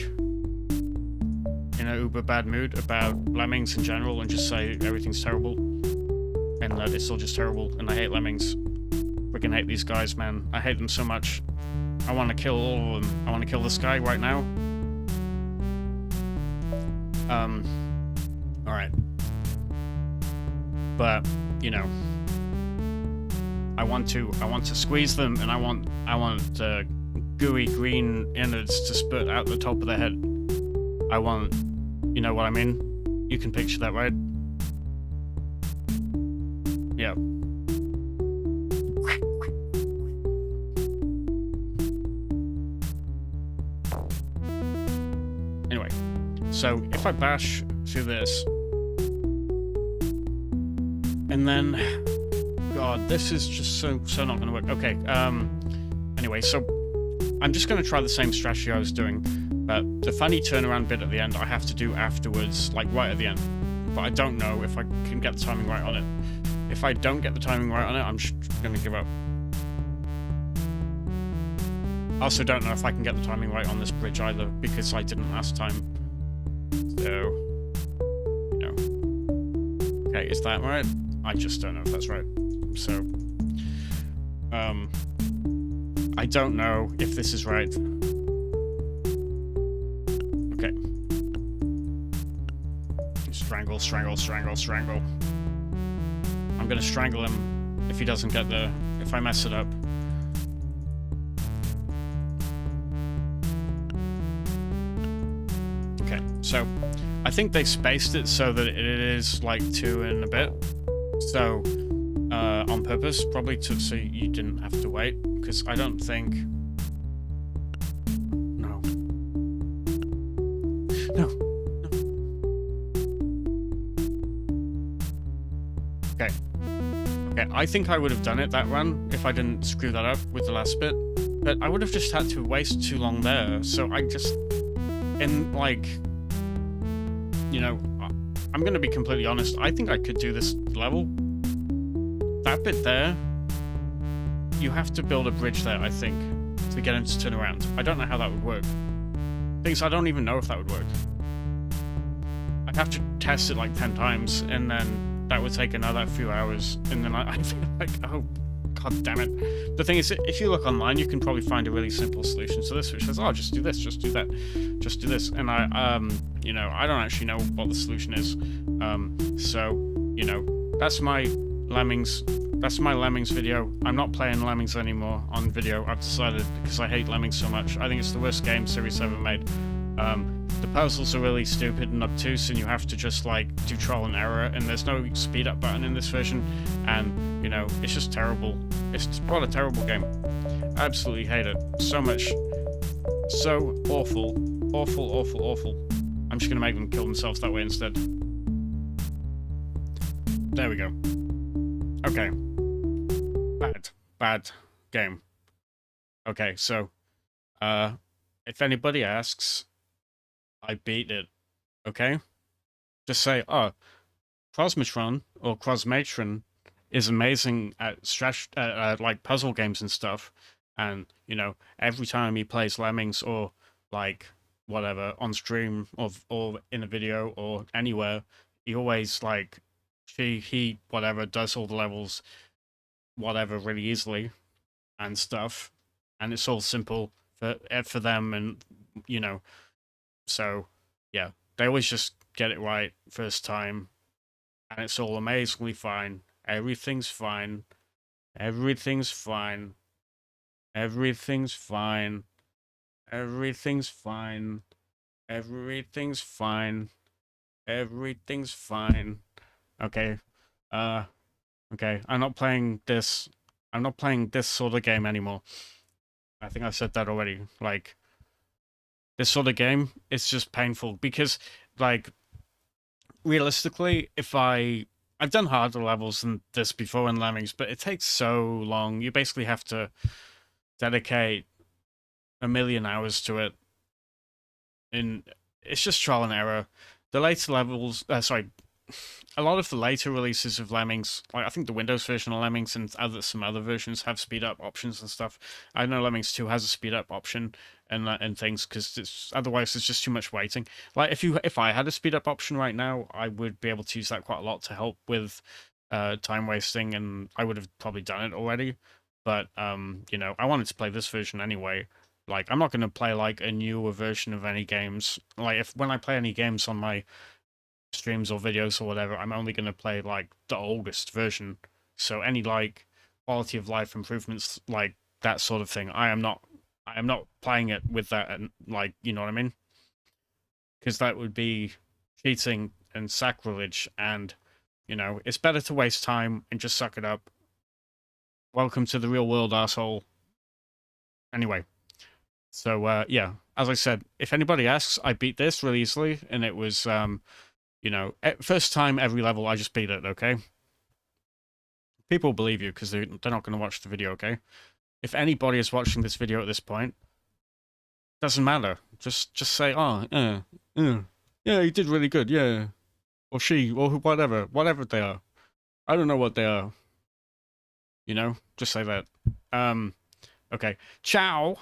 in an uber bad mood about Lemmings in general and just say everything's terrible and that it's all just terrible and I hate Lemmings. Freaking hate these guys, man. I hate them so much. I want to kill all of them. I want to kill this guy right now. Alright. But, you know, I want to squeeze them, and I want gooey green innards to spurt out the top of their head. I want, you know what I mean? You can picture that, right? Yeah. Anyway, so if I bash through this, and then, God, this is just so not gonna work. Okay, anyway, so I'm just gonna try the same strategy I was doing, but the funny turnaround bit at the end I have to do afterwards, like right at the end. But I don't know if I can get the timing right on it. If I don't get the timing right on it, I'm just gonna give up. I also don't know if I can get the timing right on this bridge either, because I didn't last time. So, you know. Okay, is that right? I just don't know if that's right. So, I don't know if this is right. Okay. Strangle, strangle, strangle, strangle. I'm gonna strangle him if he doesn't get the... if I mess it up. Okay, so I think they spaced it so that it is like 2 and a bit. So, on purpose, probably so you didn't have to wait, because I don't think... No. No. Okay. Okay, I think I would have done it that run if I didn't screw that up with the last bit, but I would have just had to waste too long there, so I just... And, like... You know, I'm gonna be completely honest, I think I could do this level. That bit there, you have to build a bridge there, I think, to get him to turn around. I don't know how that would work. Things I don't even know if that would work. I'd have to test it like 10 times, and then that would take another few hours, and then I feel like, oh, god damn it. The thing is, if you look online, you can probably find a really simple solution to this, which says, oh, just do this, just do that, just do this. And you know, I don't actually know what the solution is. So, you know, that's my Lemmings. That's my Lemmings video. I'm not playing Lemmings anymore on video. I've decided, because I hate Lemmings so much. I think it's the worst game Series ever made. The puzzles are really stupid and obtuse, and you have to just like do trial and error, and there's no speed up button in this version, and you know, it's just terrible. It's just, what a terrible game. I absolutely hate it so much. So awful. Awful, awful, awful. I'm just gonna make them kill themselves that way instead. There we go. Okay. Bad game. Okay, so, if anybody asks, I beat it, okay? Just say, oh, Crosmatron, or Crosmatron, is amazing at like puzzle games and stuff, and, you know, every time he plays Lemmings, or, like, whatever, on stream, or in a video, or anywhere, he always, like, he, whatever, does all the levels, whatever, really easily, and stuff, and it's all simple for them, and, you know, so, yeah, they always just get it right first time, and it's all amazingly fine. Everything's fine. Everything's fine. Everything's fine. Everything's fine. Everything's fine. Everything's fine. Okay. Okay. I'm not playing this sort of game anymore. I think I said that already. Like, this sort of game, it's just painful, because, like, realistically, if I've done harder levels than this before in Lemmings, but it takes so long. You basically have to dedicate 1,000,000 hours to it, and it's just trial and error. The later levels, sorry, a lot of the later releases of Lemmings, like I think the Windows version of Lemmings and some other versions have speed up options and stuff. I know Lemmings 2 has a speed up option and things, because otherwise there's just too much waiting. Like if I had a speed up option right now, I would be able to use that quite a lot to help with time wasting, and I would have probably done it already. But you know, I wanted to play this version anyway. Like, I'm not going to play like a newer version of any games. Like, when I play any games on my streams or videos or whatever, I'm only going to play like the oldest version. So any like quality of life improvements, like that sort of thing, I am not playing it with that, and like, you know what I mean? Because that would be cheating and sacrilege, and you know, it's better to waste time and just suck it up. Welcome to the real world, asshole. Anyway, so yeah, as I said, if anybody asks, I beat this really easily, and it was, you know, first time every level, I just beat it, okay? People believe you, because they're not going to watch the video, okay? If anybody is watching this video at this point, doesn't matter. Just say, oh, yeah, he did really good, yeah. Or she, or whatever they are. I don't know what they are. You know, just say that. Okay. Ciao.